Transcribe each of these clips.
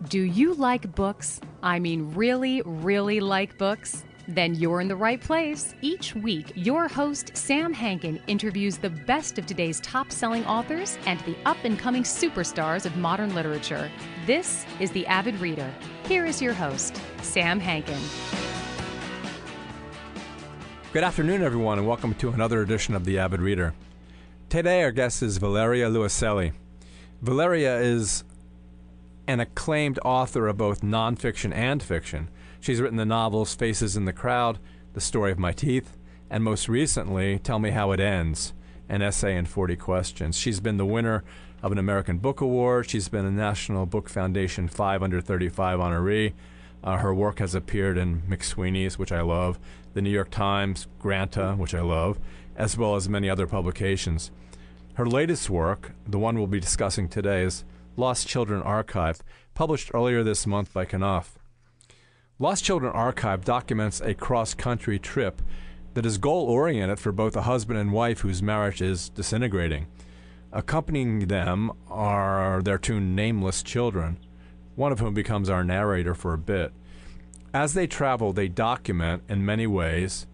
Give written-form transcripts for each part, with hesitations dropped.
Do you like books? I mean, really, really like books? Then you're in the right place. Each week, your host, Sam Hankin, interviews the best of today's top-selling authors and the up-and-coming superstars of modern literature. This is The Avid Reader. Here is your host, Sam Hankin. Good afternoon, everyone, and welcome to another edition of The Avid Reader. Today, our guest is Valeria Louiselli. Valeria is an acclaimed author of both nonfiction and fiction. She's written the novels Faces in the Crowd, The Story of My Teeth, and most recently, Tell Me How It Ends, an essay in 40 questions. She's been the winner of an American Book Award. She's been a National Book Foundation 5 Under 35 honoree. Her work has appeared in McSweeney's, which I love, the New York Times, Granta, which I love, as well as many other publications. Her latest work, the one we'll be discussing today, is Lost Children Archive, published earlier this month by Knopf. Lost Children Archive documents a cross-country trip that is goal-oriented for both a husband and wife whose marriage is disintegrating. Accompanying them are their two nameless children, one of whom becomes our narrator for a bit. As they travel, they document, in many ways,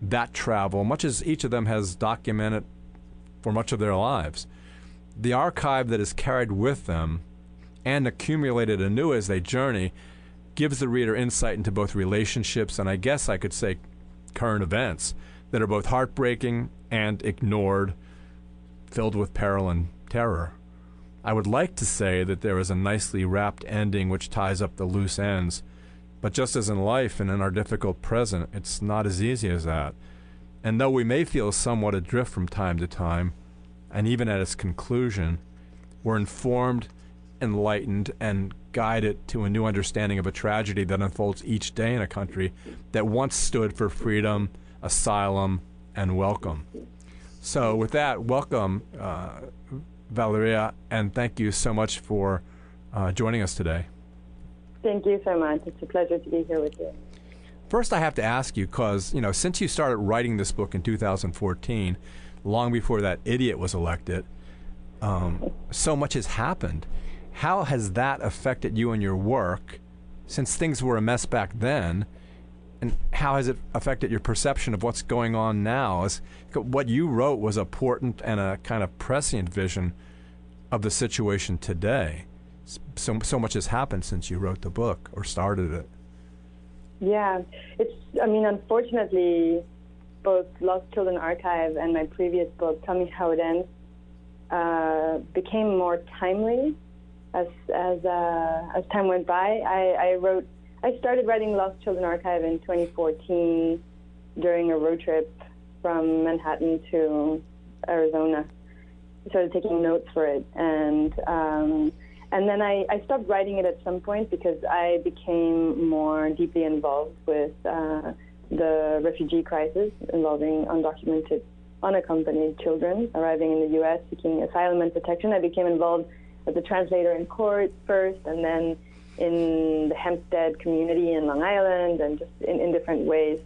that travel, much as each of them has documented for much of their lives. The archive that is carried with them and accumulated anew as they journey gives the reader insight into both relationships and I guess I could say current events that are both heartbreaking and ignored, filled with peril and terror. I would like to say that there is a nicely wrapped ending which ties up the loose ends, but just as in life and in our difficult present, it's not as easy as that. And though we may feel somewhat adrift from time to time, and even at its conclusion, we're informed, enlightened, and guided to a new understanding of a tragedy that unfolds each day in a country that once stood for freedom, asylum, and welcome. So with that, welcome, Valeria, and thank you so much for joining us today. Thank you so much. It's a pleasure to be here with you. First, I have to ask you, because, since you started writing this book in 2014, long before that idiot was elected, so much has happened. How has that affected you and your work, since things were a mess back then, and how has it affected your perception of what's going on now? What you wrote was a portent and a kind of prescient vision of the situation today. So much has happened since you wrote the book or started it. Yeah, unfortunately, both Lost Children Archive and my previous book, Tell Me How It Ends, became more timely as time went by. I started writing Lost Children Archive in 2014 during a road trip from Manhattan to Arizona. I started taking notes for it, and then I stopped writing it at some point because I became more deeply involved with the refugee crisis involving undocumented, unaccompanied children arriving in the U.S. seeking asylum and protection. I became involved as a translator in court first, and then in the Hempstead community in Long Island, and just in different ways.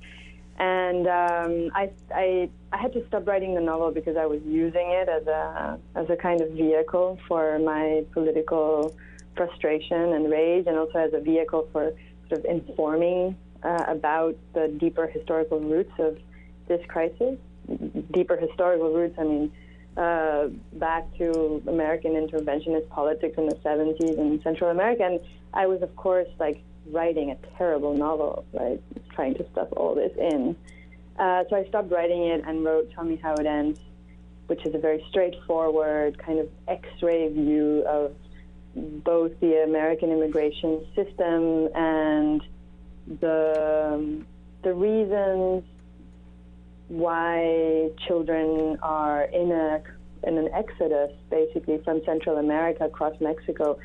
And I had to stop writing the novel because I was using it as a kind of vehicle for my political frustration and rage, and also as a vehicle for sort of informing about the deeper historical roots of this crisis. Deeper historical roots, back to American interventionist politics in the 70s in Central America. And I was, of course, writing a terrible novel, right, trying to stuff all this in. So I stopped writing it and wrote Tell Me How It Ends, which is a very straightforward kind of X-ray view of both the American immigration system and the reasons why children are in an exodus, basically, from Central America across Mexico,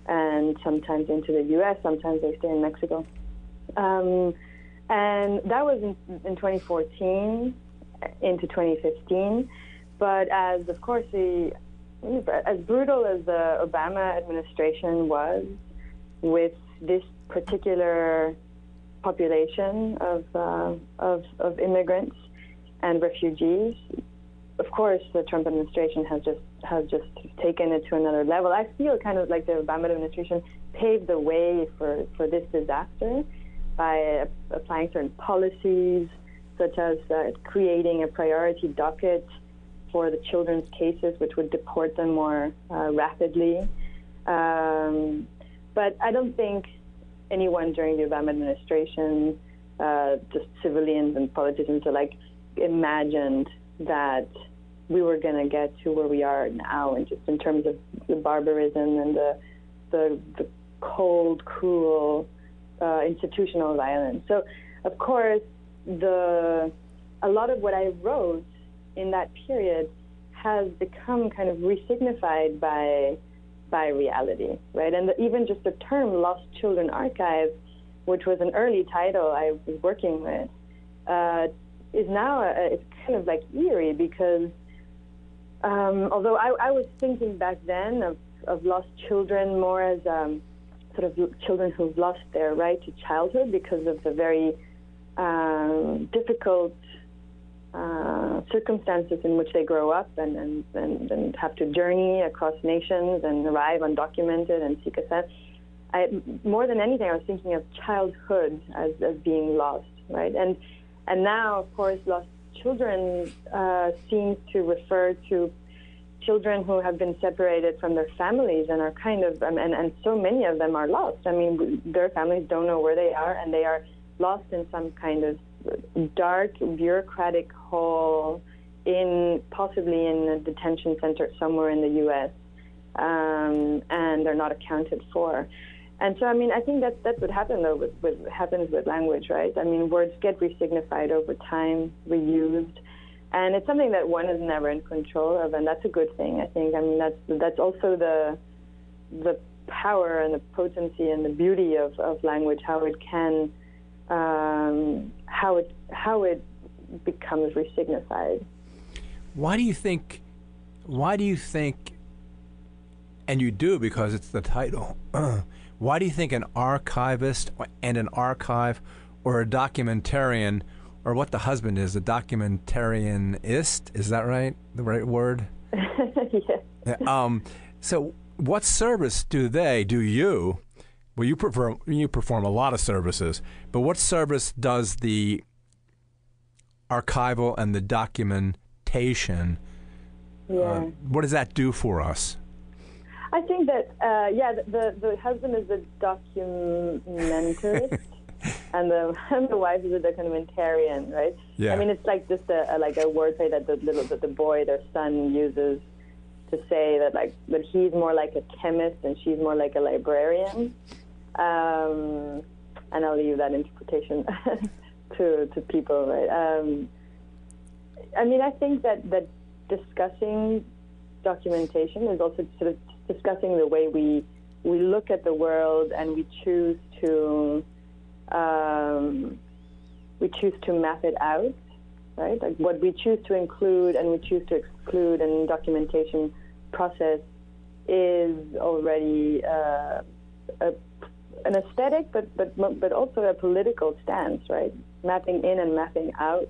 and sometimes into the U.S., sometimes they stay in Mexico. And that was in 2014 into 2015. But as, of course, as brutal as the Obama administration was with this particular population of immigrants and refugees, of course, the Trump administration has just taken it to another level. I feel kind of like the Obama administration paved the way for this disaster by applying certain policies, such as creating a priority docket for the children's cases, which would deport them more rapidly. But I don't think anyone during the Obama administration, just civilians and politicians alike, imagined that we were going to get to where we are now, and just in terms of the barbarism and the cold, cruel institutional violence. So, of course, a lot of what I wrote in that period has become kind of resignified by reality, right? And even just the term Lost Children Archive, which was an early title I was working with, is now it's kind of like eerie, because although I was thinking back then of lost children more as sort of children who've lost their right to childhood because of the very difficult circumstances in which they grow up and have to journey across nations and arrive undocumented and seek asylum. More than anything, I was thinking of childhood as being lost, right? And now, of course, lost children seems to refer to children who have been separated from their families and are kind of, and so many of them are lost. I mean, their families don't know where they are, and they are lost in some kind of dark, bureaucratic hole, possibly in a detention center somewhere in the U.S., and they're not accounted for. And so, I mean, I think that's what happened, though, happens with language, right? I mean, words get resignified over time, reused, and it's something that one is never in control of, and that's a good thing, I think. I mean, that's also the power and the potency and the beauty of language, how it can, how it becomes resignified. Why do you think, and you do because it's the title, why do you think an archivist and an archive or a documentarian, or what the husband is, a documentarianist, is that right? The right word? Yes. So what service do you, well, you perform a lot of services, but what service does the archival and the documentation, what does that do for us? I think that, the husband is a documentarist, and the wife is a documentarian, right? Yeah. I mean, it's like just a wordplay that the boy, their son, uses to say that he's more like a chemist and she's more like a librarian. And I'll leave that interpretation to people, right? I mean, I think that discussing documentation is also sort of discussing the way we look at the world, and we choose to map it out, right? Like what we choose to include and we choose to exclude in the documentation process is already an aesthetic, but also a political stance, right? Mapping in and mapping out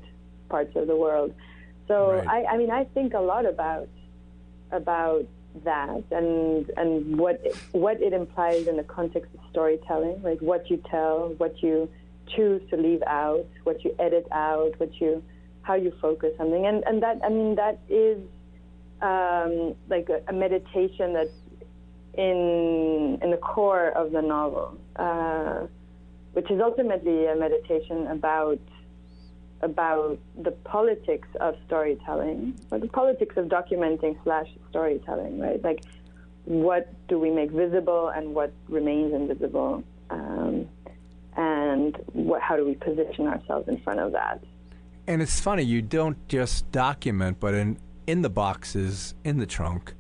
parts of the world. So right. I mean, I think a lot about that and what it implies in the context of storytelling, like what you tell, what you choose to leave out, what you edit out, how you focus something, and that, I mean, that is like a meditation that's in the core of the novel, which is ultimately a meditation about the politics of storytelling, or the politics of documenting / storytelling, right? Like, what do we make visible and what remains invisible, and how do we position ourselves in front of that? And it's funny, you don't just document, but in the boxes, in the trunk,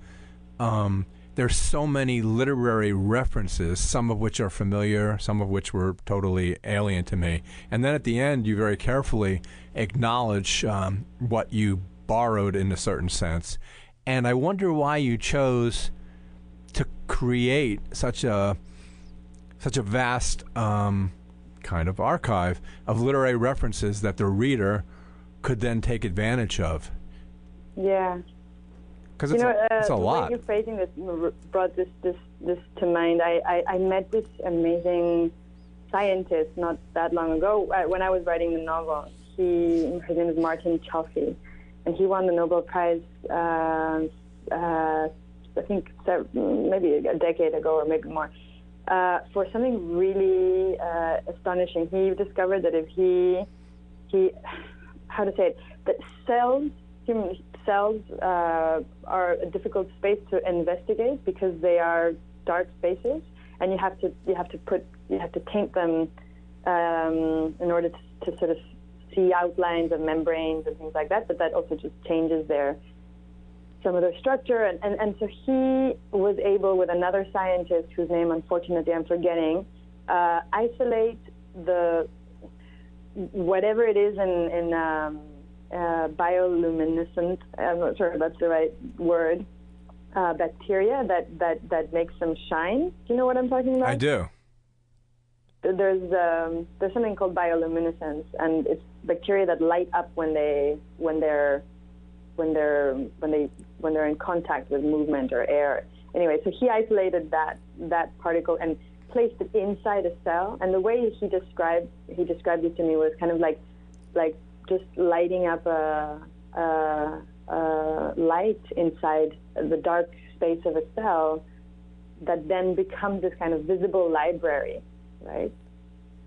there's so many literary references, some of which are familiar, some of which were totally alien to me. And then at the end, you very carefully acknowledge what you borrowed in a certain sense. And I wonder why you chose to create such a vast kind of archive of literary references that the reader could then take advantage of. Yeah. Because it's a lot. The way you're phrasing this brought this to mind. I met this amazing scientist not that long ago when I was writing the novel. His name is Martin Chaffee, and he won the Nobel Prize. I think maybe a decade ago or maybe more, for something really astonishing. He discovered that if he how to say it, that human cells are a difficult space to investigate because they are dark spaces, and you have to taint them in order to sort of see outlines of membranes and things like that. But that also just changes some of their structure, and so he was able, with another scientist whose name unfortunately I'm forgetting, isolate whatever it is in bioluminescent, I'm not sure if that's the right word, bacteria that makes them shine. Do you know what I'm talking about? I do. There's something called bioluminescence, and it's bacteria that light up when they're in contact with movement or air. Anyway, so he isolated that particle and placed it inside a cell. And the way he described it to me was kind of like just lighting up a light inside the dark space of a cell that then becomes this kind of visible library, right?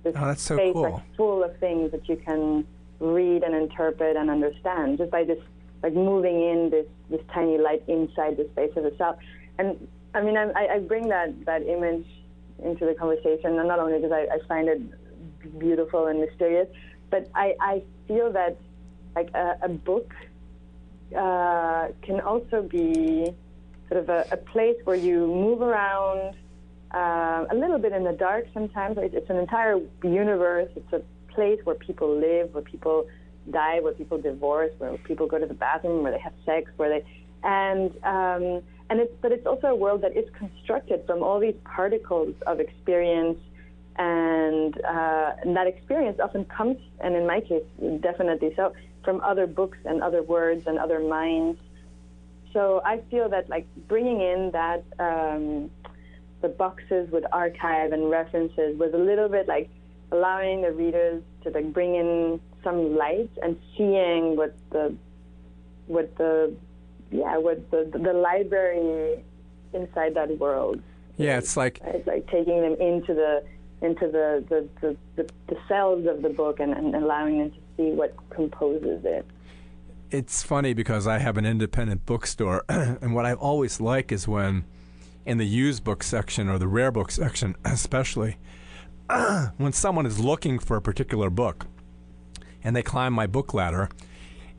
This that's so space cool. like full of things that you can read and interpret and understand just by this, like moving in this tiny light inside the space of a cell. And I mean, I bring that image into the conversation, and not only because I find it beautiful and mysterious, but I feel that like a book can also be sort of a place where you move around a little bit in the dark sometimes. It's an entire universe. It's a place where people live, where people die, where people divorce, where people go to the bathroom, where they have sex, but it's also a world that is constructed from all these particles of experience, and that experience often comes, and in my case, definitely so, from other books and other words and other minds. So I feel that like bringing in that the boxes with archive and references was a little bit like allowing the readers to like bring in some light and seeing what the library inside that world. Yeah, it's like taking them into the cells of the book and allowing them to see what composes it. It's funny because I have an independent bookstore, and what I always like is when, in the used book section or the rare book section especially, when someone is looking for a particular book and they climb my book ladder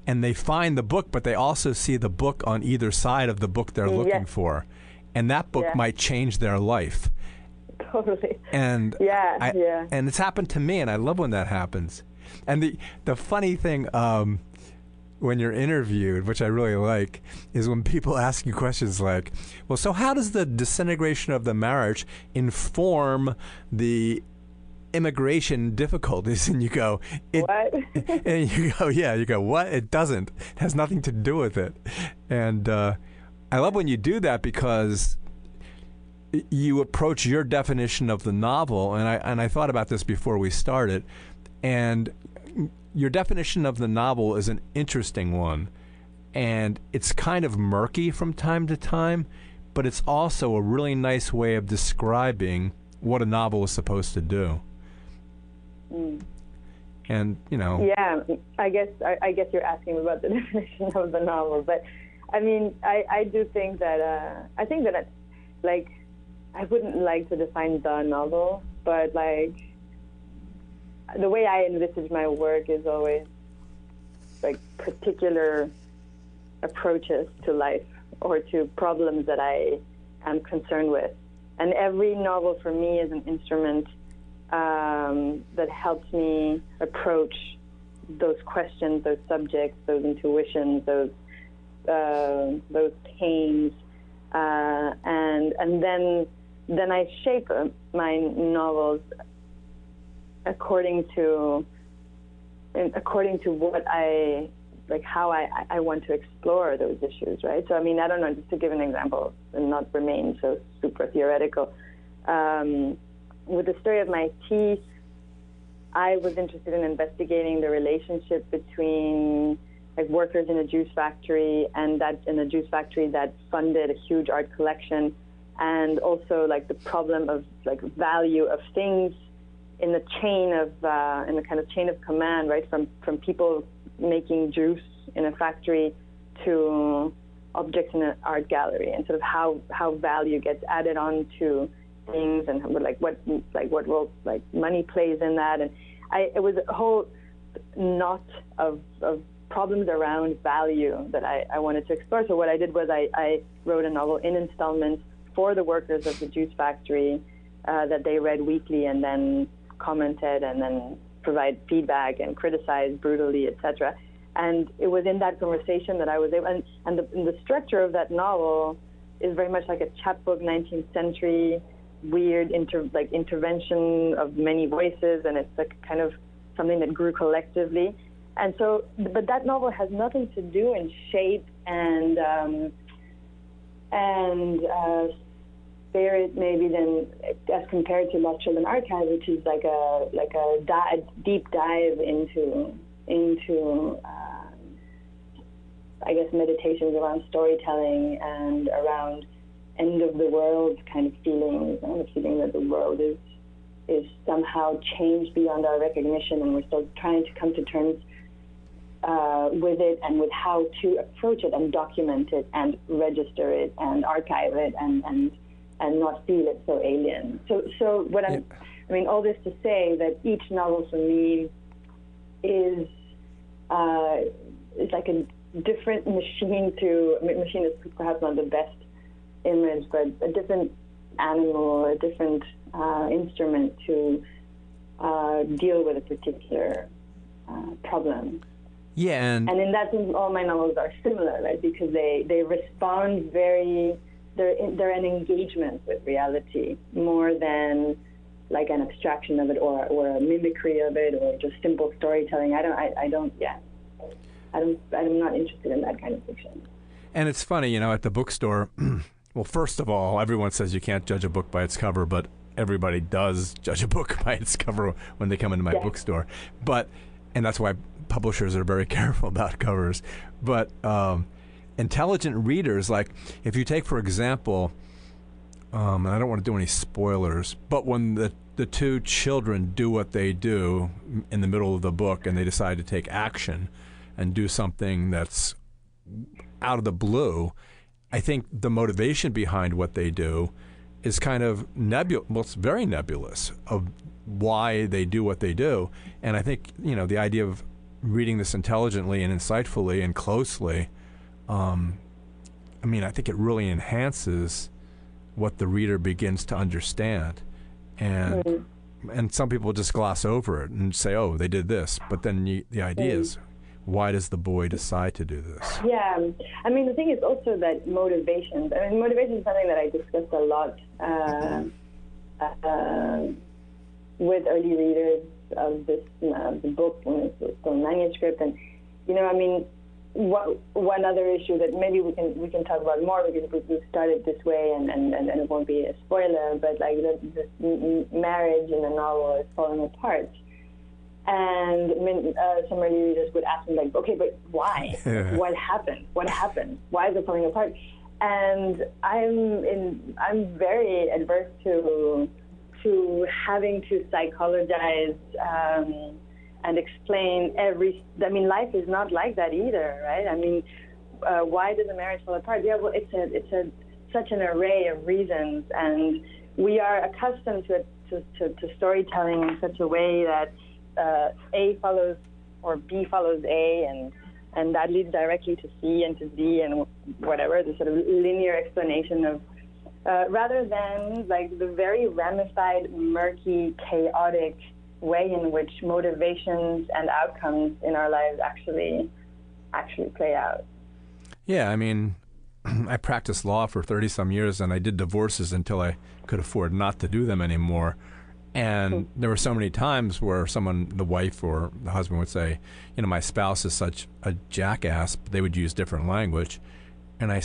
and they find the book, but they also see the book on either side of the book they're looking for, and that book might change their life. Totally. And and it's happened to me, and I love when that happens. And the funny thing when you're interviewed, which I really like, is when people ask you questions like, well, so how does the disintegration of the marriage inform the immigration difficulties? And you go, what? And you go, what? It doesn't. It has nothing to do with it. And I love when you do that because you approach your definition of the novel, and I thought about this before we started, and your definition of the novel is an interesting one, and it's kind of murky from time to time, but it's also a really nice way of describing what a novel is supposed to do. And yeah, I guess you're asking about the definition of the novel, but I mean, I do think that I think that like I wouldn't like to define the novel, but like the way I envisage my work is always like particular approaches to life or to problems that I am concerned with, and every novel for me is an instrument that helps me approach those questions, those subjects, those intuitions, those pains, and then I shape my novels according to what I like how I want to explore those issues, right? So I mean, I don't know, just to give an example and not remain so super theoretical. With the story of my teeth, I was interested in investigating the relationship between like workers in a juice factory and that in a juice factory that funded a huge art collection, and also like the problem of like value of things in the chain of in the kind of chain of command, right, from people making juice in a factory to objects in an art gallery, and sort of how value gets added on to things, and what role like money plays in that. And it was a whole knot of problems around value that I wanted to explore. So what I did was I wrote a novel in installments for the workers of the juice factory that they read weekly and then commented and then provide feedback and criticize brutally, etc. And it was in that conversation that I was able, and the structure of that novel is very much like a chapbook, 19th century, weird intervention of many voices, and it's like kind of something that grew collectively. And so, but that novel has nothing to do in shape and spirit maybe than as compared to Lost Children Archive, which is like a deep dive into I guess meditations around storytelling and around end of the world kind of feelings, and the feeling that the world is somehow changed beyond our recognition, and we're still trying to come to terms with it and with how to approach it and document it and register it and archive it and not feel it so alien. So what I mean, all this to say that each novel for me is like a different machine machine is perhaps not the best image, but a different animal, a different instrument to deal with a particular problem. Yeah, and in that sense, all my novels are similar, right? Because they respond they're an engagement with reality more than like an abstraction of it or a mimicry of it or just simple storytelling. I'm not interested in that kind of fiction. And it's funny, at the bookstore, well, first of all, everyone says you can't judge a book by its cover, but everybody does judge a book by its cover when they come into my bookstore. And that's why publishers are very careful about covers. But intelligent readers, like if you take, for example, and I don't want to do any spoilers, but when the two children do what they do in the middle of the book and they decide to take action and do something that's out of the blue, I think the motivation behind what they do is kind of nebulous. Well, it's very nebulous of why they do what they do. And I think, the idea of reading this intelligently and insightfully and closely, I think it really enhances what the reader begins to understand. And some people just gloss over it and say, oh, they did this. But then the idea is, why does the boy decide to do this? Yeah. The thing is also that motivation is something that I discussed a lot with early readers of this the book when it's still manuscript. And, one other issue that maybe we can talk about more because we've started this way and it won't be a spoiler, but like this marriage in the novel is falling apart. And some early readers would ask me, like, okay, but why? What happened? Why is it falling apart? And I'm very adverse to having to psychologize and explain life is not like that either, right? Why does a marriage fall apart? Yeah, well, it's such an array of reasons, and we are accustomed to storytelling in such a way that A follows or B follows A, and that leads directly to C and to D and whatever, the sort of linear explanation of, rather than like the very ramified, murky, chaotic way in which motivations and outcomes in our lives actually play out. Yeah, I practiced law for 30-some years, and I did divorces until I could afford not to do them anymore. And there were so many times where the wife or the husband would say, my spouse is such a jackass, but they would use different language. And I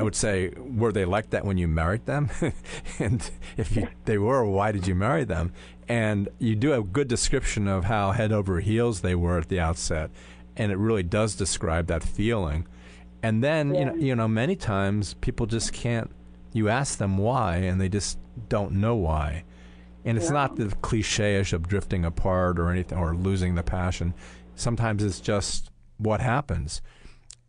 would say, were they like that when you married them? And if they were, why did you marry them? And you do a good description of how head over heels they were at the outset. And it really does describe that feeling. And then, many times people just can't, you ask them why, and they just don't know why. And it's not the cliche-ish of drifting apart or anything, or losing the passion. Sometimes it's just what happens.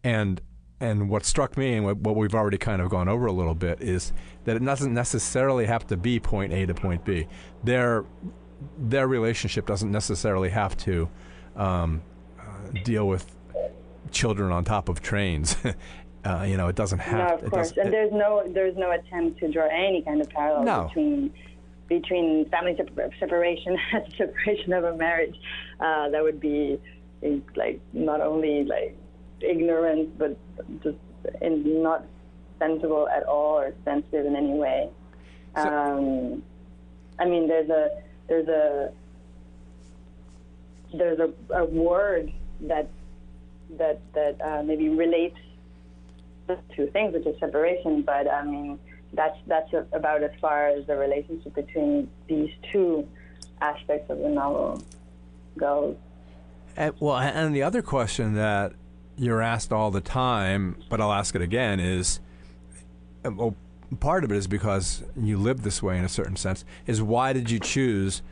And what struck me, and what we've already kind of gone over a little bit, is that it doesn't necessarily have to be point A to point B. Their relationship doesn't necessarily have to deal with children on top of trains. It doesn't have. No, of course. And there's no attempt to draw any kind of parallel between family separation and separation of a marriage. That would be not only ignorant, but just not sensible at all or sensitive in any way. So, there's a word that maybe relates to things, which is separation, but that's about as far as the relationship between these two aspects of the novel goes. And the other question that you're asked all the time, but I'll ask it again, is, part of it is because you live this way in a certain sense, is why did you choose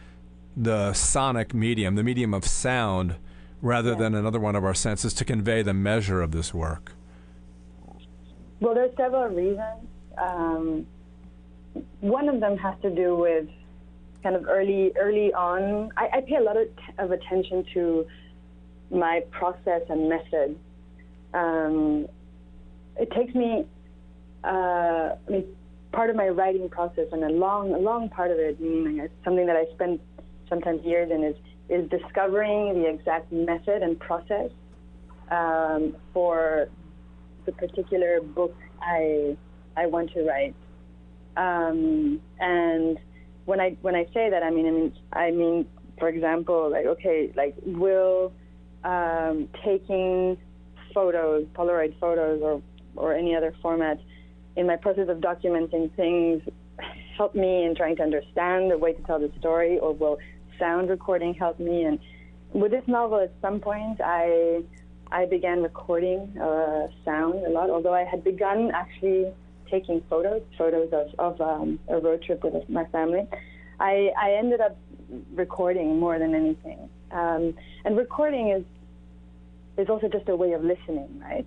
the sonic medium, the medium of sound, rather than another one of our senses to convey the measure of this work? Well, there's several reasons. One of them has to do with kind of early on. I pay a lot of attention to my process and method. It takes me, part of my writing process, and a long part of it, meaning something that I spend sometimes years in, is discovering the exact method and process for the particular book I want to write. And when I say that, I mean, for example, will taking photos, Polaroid photos, or any other format, in my process of documenting things, help me in trying to understand the way to tell the story, or will sound recording help me? And with this novel, at some point, I began recording sound a lot, although I had begun actually taking photos of a road trip with my family. I ended up recording more than anything. And recording is also just a way of listening, right?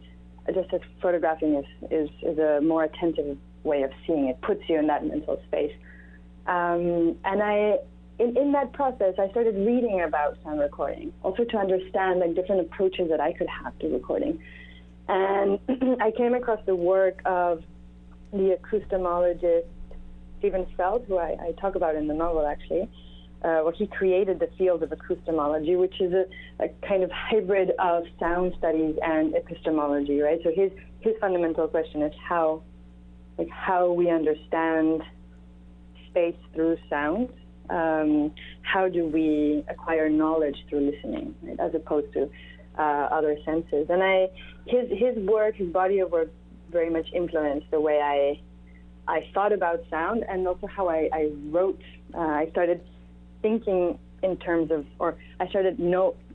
Just as photographing is a more attentive way of seeing. It puts you in that mental space. And in that process, I started reading about sound recording, also to understand different approaches that I could have to recording. And I came across the work of the acoustomologist Stephen Feld, who I talk about in the novel, actually. Where he created the field of acoustomology, which is a kind of hybrid of sound studies and epistemology, right? So his fundamental question is how we understand space through sound. How do we acquire knowledge through listening, right, as opposed to other senses? And his work, his body of work, very much influenced the way I thought about sound, and also how I wrote. I started thinking in terms of, or I started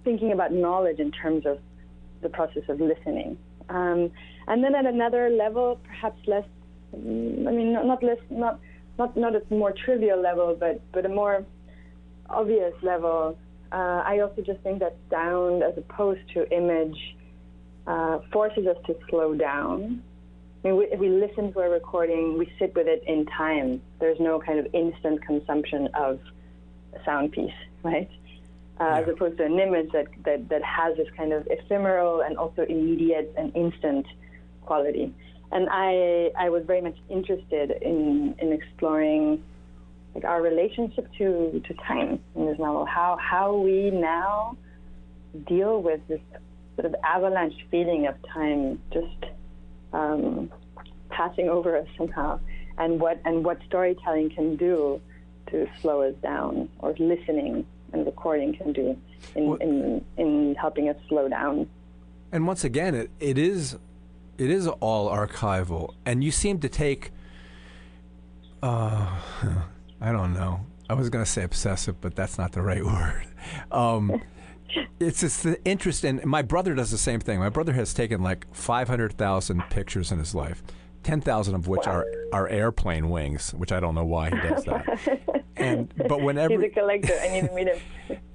thinking about knowledge in terms of the process of listening. And then at another level, perhaps less, not a more trivial level, but a more obvious level, I also just think that sound, as opposed to image, forces us to slow down. If we listen to a recording, we sit with it in time. There's no kind of instant consumption of a sound piece, right? As opposed to an image that has this kind of ephemeral and also immediate and instant quality. And I was very much interested in exploring our relationship to time in this novel, how we now deal with this sort of avalanche feeling of time just passing over us somehow, and what storytelling can do slow us down, or listening and recording can do in helping us slow down. And once again, it is all archival, and you seem to take I don't know. I was going to say obsessive, but that's not the right word. It's just the interest in. My brother does the same thing. My brother has taken like 500,000 pictures in his life, 10,000 of which are airplane wings, which I don't know why he does that. But whenever he's a collector, I need to meet him.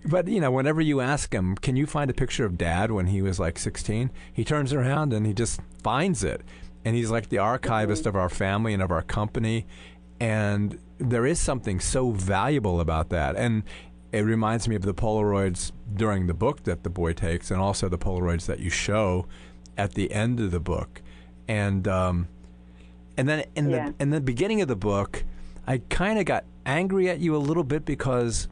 But whenever you ask him, can you find a picture of Dad when he was like 16? He turns around and he just finds it, and he's like the archivist of our family and of our company. And there is something so valuable about that. And it reminds me of the Polaroids during the book that the boy takes, and also the Polaroids that you show at the end of the book. And then in the beginning of the book, I kind of got angry at you a little bit because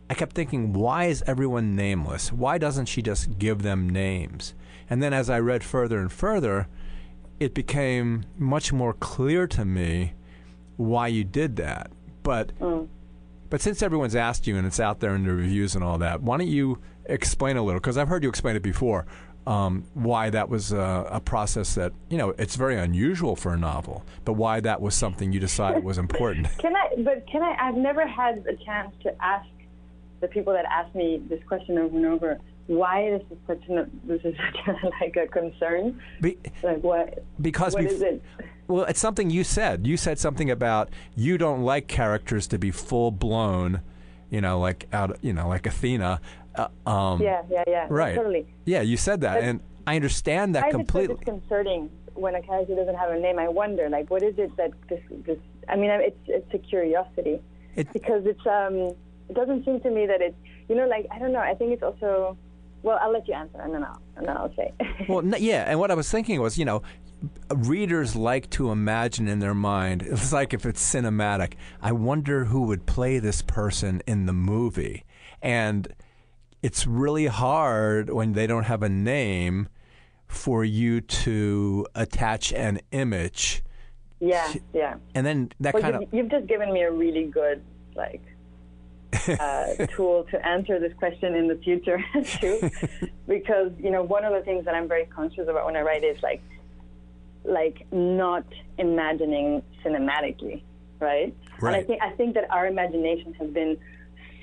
I kept thinking, why is everyone nameless? Why doesn't she just give them names? And then as I read further and further, it became much more clear to me why you did that. But since everyone's asked you and it's out there in the reviews and all that, why don't you explain a little? Because I've heard you explain it before, why that was a process that, it's very unusual for a novel, but why that was something you decided was important. I've never had a chance to ask the people that ask me this question over and over, why this is such a concern? Because what is it? Well, it's something you said. You said something about you don't like characters to be full blown, like Athena. Yeah. Right. Totally. Yeah, you said that, and I understand that completely. It's disconcerting when a character doesn't have a name. I wonder, what is it that this? I mean, it's a curiosity because it doesn't seem to me that it's I don't know. I think it's also. Well, I'll let you answer, and then I'll say. Well, yeah, and what I was thinking was, readers like to imagine in their mind. It's like if it's cinematic. I wonder who would play this person in the movie, and it's really hard when they don't have a name for you to attach an image. Yeah. And then you've just given me a really good tool to answer this question in the future too, because one of the things that I'm very conscious about when I write is not imagining cinematically, right? And I think that our imagination has been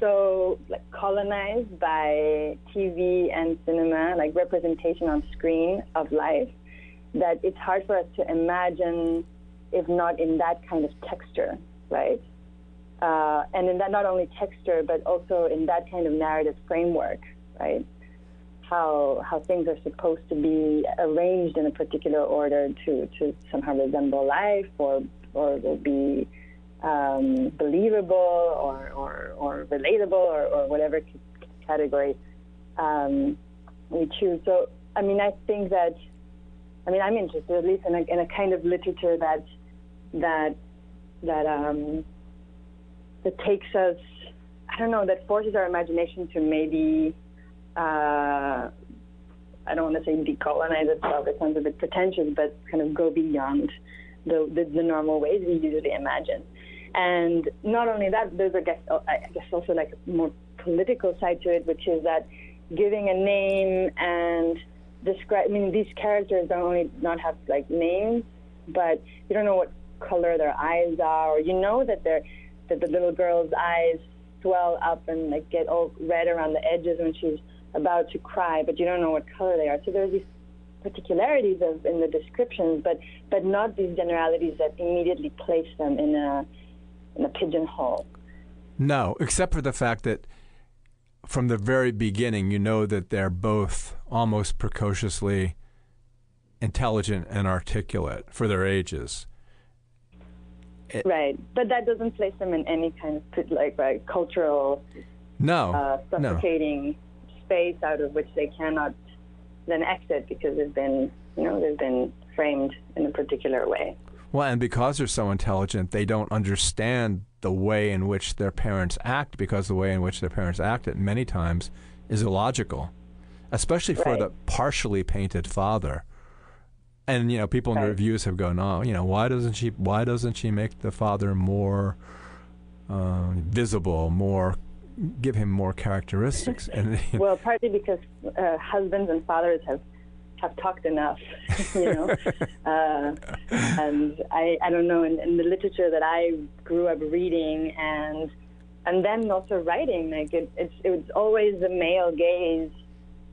so colonized by TV and cinema, representation on screen of life, that it's hard for us to imagine if not in that kind of texture, right? And in that not only texture, but also in that kind of narrative framework, right? How things are supposed to be arranged in a particular order to somehow resemble life or be believable or relatable or whatever category we choose. So, I think that, I'm interested at least in a kind of literature that takes us, that forces our imagination to maybe, I don't want to say decolonize itself, it sounds a bit pretentious, but kind of go beyond the normal ways we usually imagine. And not only that, there's, I guess also a more political side to it, which is that giving a name and these characters don't only not have names, but you don't know what color their eyes are, or that the little girl's eyes swell up and get all red around the edges when she's about to cry, but you don't know what color they are. So there's these particularities in the descriptions, but not these generalities that immediately place them in a pigeonhole. No, except for the fact that from the very beginning, that they're both almost precociously intelligent and articulate for their ages. Right, but that doesn't place them in any kind of cultural suffocating space out of which they cannot then exit because they've been framed in a particular way. Well, and because they're so intelligent, they don't understand the way in which their parents act, because the way in which their parents acted many times is illogical, especially for the partially painted father. And people in the reviews have gone, why doesn't she make the father more visible, give him more characteristics. And well, partly because husbands and fathers have talked enough, and I don't know, in the literature that I grew up reading and then also writing, like it was always the male gaze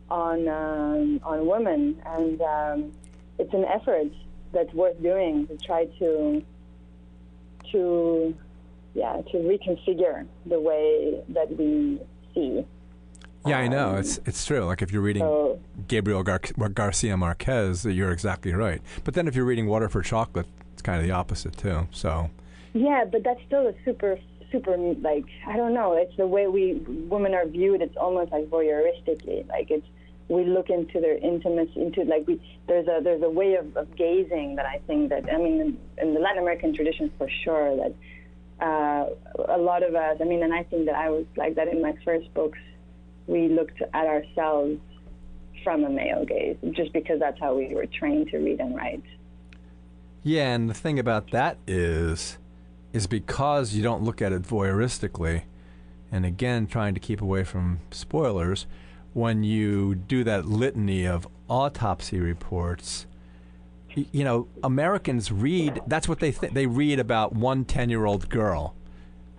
on women, and it's an effort that's worth doing to try to reconfigure the way that we see. Yeah, I know. It's true. Like if you're reading Gabriel Garcia Marquez, you're exactly right. But then if you're reading Water for Chocolate, it's kind of the opposite too. So. Yeah, but that's still a super, like, I don't know. It's the way women are viewed. It's almost like voyeuristically. Like we look into their intimacy, there's a way of gazing that I think that, I mean, in the Latin American tradition for sure, that a lot of us, I mean, and I think that I was like that in my first books, we looked at ourselves from a male gaze, just because that's how we were trained to read and write. Yeah, and the thing about that is because you don't look at it voyeuristically, and again, trying to keep away from spoilers, when you do that litany of autopsy reports, Americans read, that's what they think. They read about one 10-year-old girl,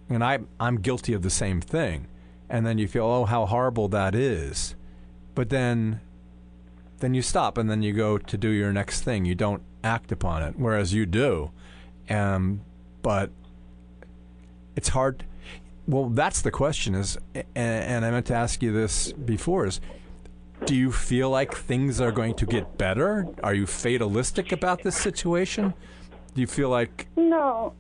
and I'm guilty of the same thing. And then you feel, oh, how horrible that is. But then you stop, and then you go to do your next thing. You don't act upon it, whereas you do. But it's hard. Well, that's the question is, and I meant to ask you this before, is do you feel like things are going to get better? Are you fatalistic about this situation? Do you feel like... No.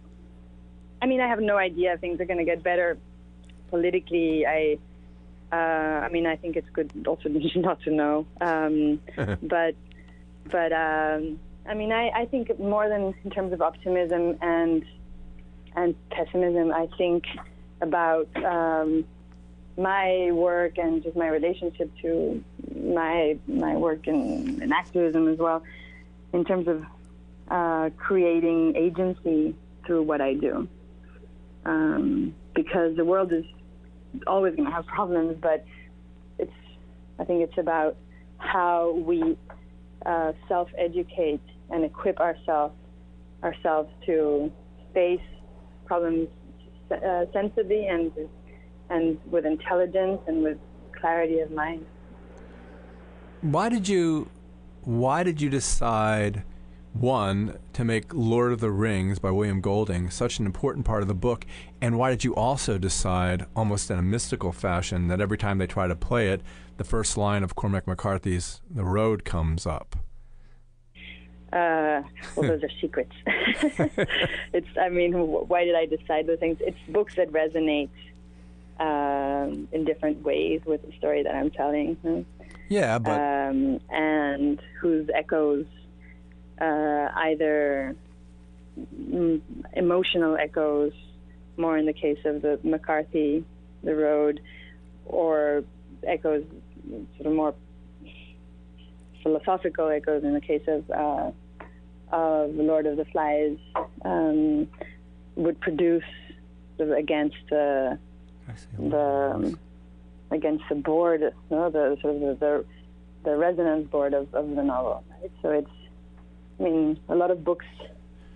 I mean, I have no idea if things are going to get better. Politically, I mean, I think it's good also not to know. But I mean, I think more than in terms of optimism and pessimism, I think about my work and just my relationship to my work in activism as well, in terms of creating agency through what I do. Because the world is always going to have problems, but I think it's about how we self-educate and equip ourselves to face problems sensibly and with intelligence and with clarity of mind. Why did you decide, one, to make Lord of the Rings by William Golding such an important part of the book, and why did you also decide, almost in a mystical fashion, that every time they try to play it, the first line of Cormac McCarthy's The Road comes up? Well, those are secrets. Why did I decide those things? It's books that resonate in different ways with the story that I'm telling. Yeah, but... and whose echoes... either emotional echoes, more in the case of the McCarthy, The Road, or echoes, sort of more philosophical echoes in the case of Lord of the Flies, would produce sort of against the board, the sort of the resonance board of the novel. Right? So it's, I mean, a lot of books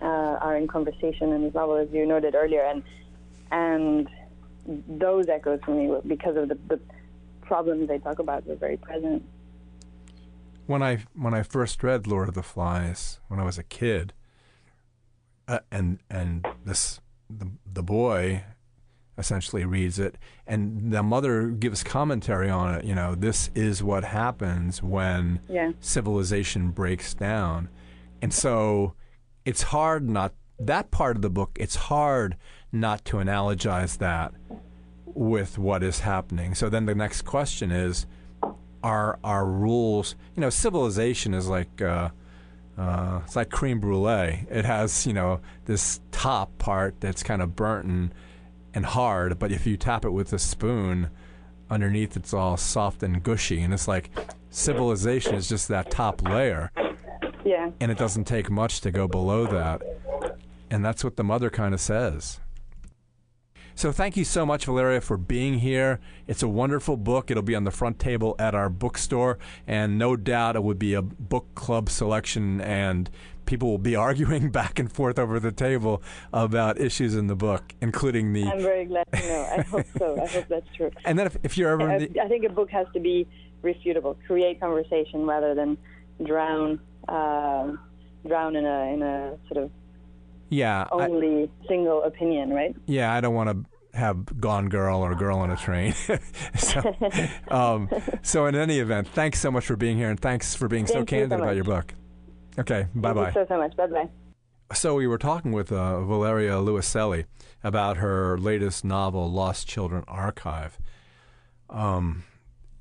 are in conversation in this novel, as you noted earlier, and those echoes for me, because of the problems they talk about, were very present. When I first read Lord of the Flies when I was a kid, and the boy essentially reads it, and the mother gives commentary on it. You know, this is what happens when civilization breaks down. And so it's hard that part of the book, it's hard not to analogize that with what is happening. So then the next question is, are rules, civilization is like, it's like creme brulee. It has, this top part that's kind of burnt and hard, but if you tap it with a spoon, underneath it's all soft and gushy. And it's like civilization is just that top layer. Yeah. And it doesn't take much to go below that. And that's what the mother kind of says. So thank you so much, Valeria, for being here. It's a wonderful book. It'll be on the front table at our bookstore, and no doubt it would be a book club selection, and people will be arguing back and forth over the table about issues in the book, including the... I'm very glad to know. I hope so. I hope that's true. And then if you're ever in the... I think a book has to be refutable, create conversation rather than drown in a sort of only single opinion, right? Yeah, I don't want to have Gone Girl or Girl on a Train. So in any event, thanks so much for being here, and thanks for being so candid about your book. Okay, bye-bye. Thank you so much. Bye-bye. So we were talking with Valeria Louiselli about her latest novel, Lost Children Archive.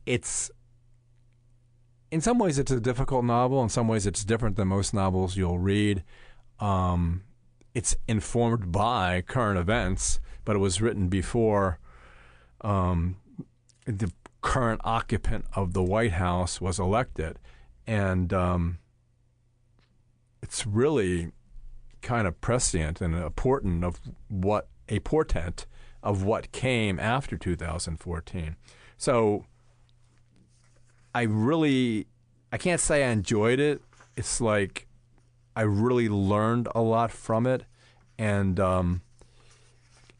It's... In some ways, it's a difficult novel. In some ways, it's different than most novels you'll read. It's informed by current events, but it was written before the current occupant of the White House was elected. And it's really kind of prescient and important of a portent of what came after 2014. So I can't say I enjoyed it. It's like I really learned a lot from it. And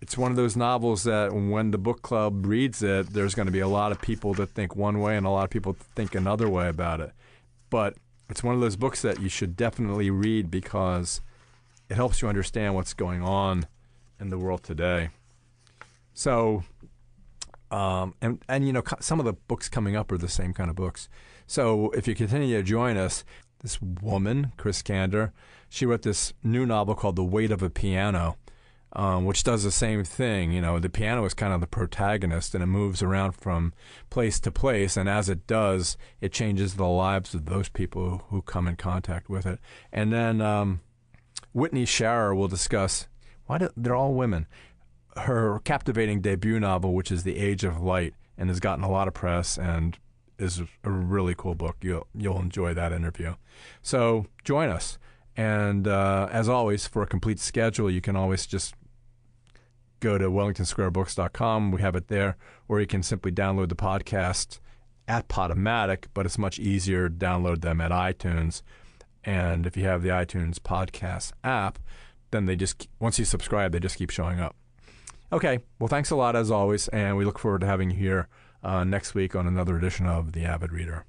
it's one of those novels that when the book club reads it, there's going to be a lot of people that think one way and a lot of people think another way about it. But it's one of those books that you should definitely read because it helps you understand what's going on in the world today. So... and you know, some of the books coming up are the same kind of books. So if you continue to join us, this woman, Chris Kander, she wrote this new novel called The Weight of a Piano, which does the same thing. You know, the piano is kind of the protagonist, and it moves around from place to place, and as it does, it changes the lives of those people who come in contact with it. And then Whitney Sharer will discuss, they're all women, her captivating debut novel, which is The Age of Light, and has gotten a lot of press and is a really cool book. You'll enjoy that interview. So join us. And as always, for a complete schedule, you can always just go to wellingtonsquarebooks.com. We have it there. Or you can simply download the podcast at Podomatic, but it's much easier to download them at iTunes. And if you have the iTunes podcast app, then once you subscribe, they just keep showing up. Okay, well, thanks a lot as always, and we look forward to having you here next week on another edition of The Avid Reader.